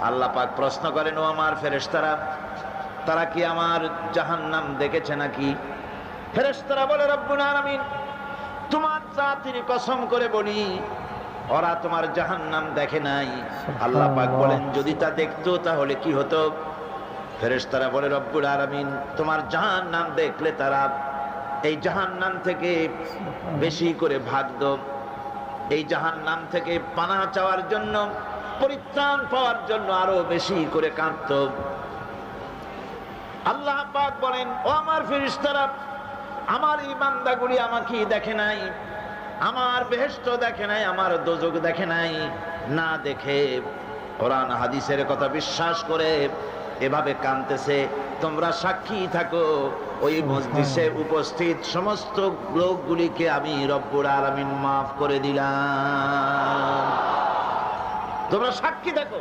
আল্লাহ পাক প্রশ্ন করেন, ও আমার ফেরেশতারা, তারা কি আমার জাহান্নাম দেখেছে নাকি? ফেরেশতারা বলে, রব্বুল আলামিন, তোমার জাতির কসম করে বলি, ওরা তোমার জাহান্নাম দেখে নাই। আল্লাহ পাক বলেন, যদি তা দেখতো তাহলে কি হতো? ফেরেশতারা বলে, রব্বুল আলামিন, তোমার জাহান্নাম দেখলে তারা এই জাহান্নাম থেকে বেশি করে ভাগতো, এই জাহান্নাম থেকে পানাহ চাওয়ার জন্য, পরিত্রাণ পাওয়ার জন্য আরো বেশি করে কাঁদতো। আল্লাহ পাক বলেন, ও আমার ফেরেশতারা, আমার এই বান্দাগুলি আমাকে দেখে নাই, আমার বেহেশত দেখে নাই, আমার দোজখ দেখে নাই। না দেখে কোরআন হাদিসের কথা বিশ্বাস করে এভাবে কাঁদতেছে। তোমরা সাক্ষী থাকো, ওই মজলিসে উপস্থিত সমস্ত লোকগুলিকে আমি রব্বুল আলামিন মাফ করে দিলাম। তোমরা সাক্ষী থাকো।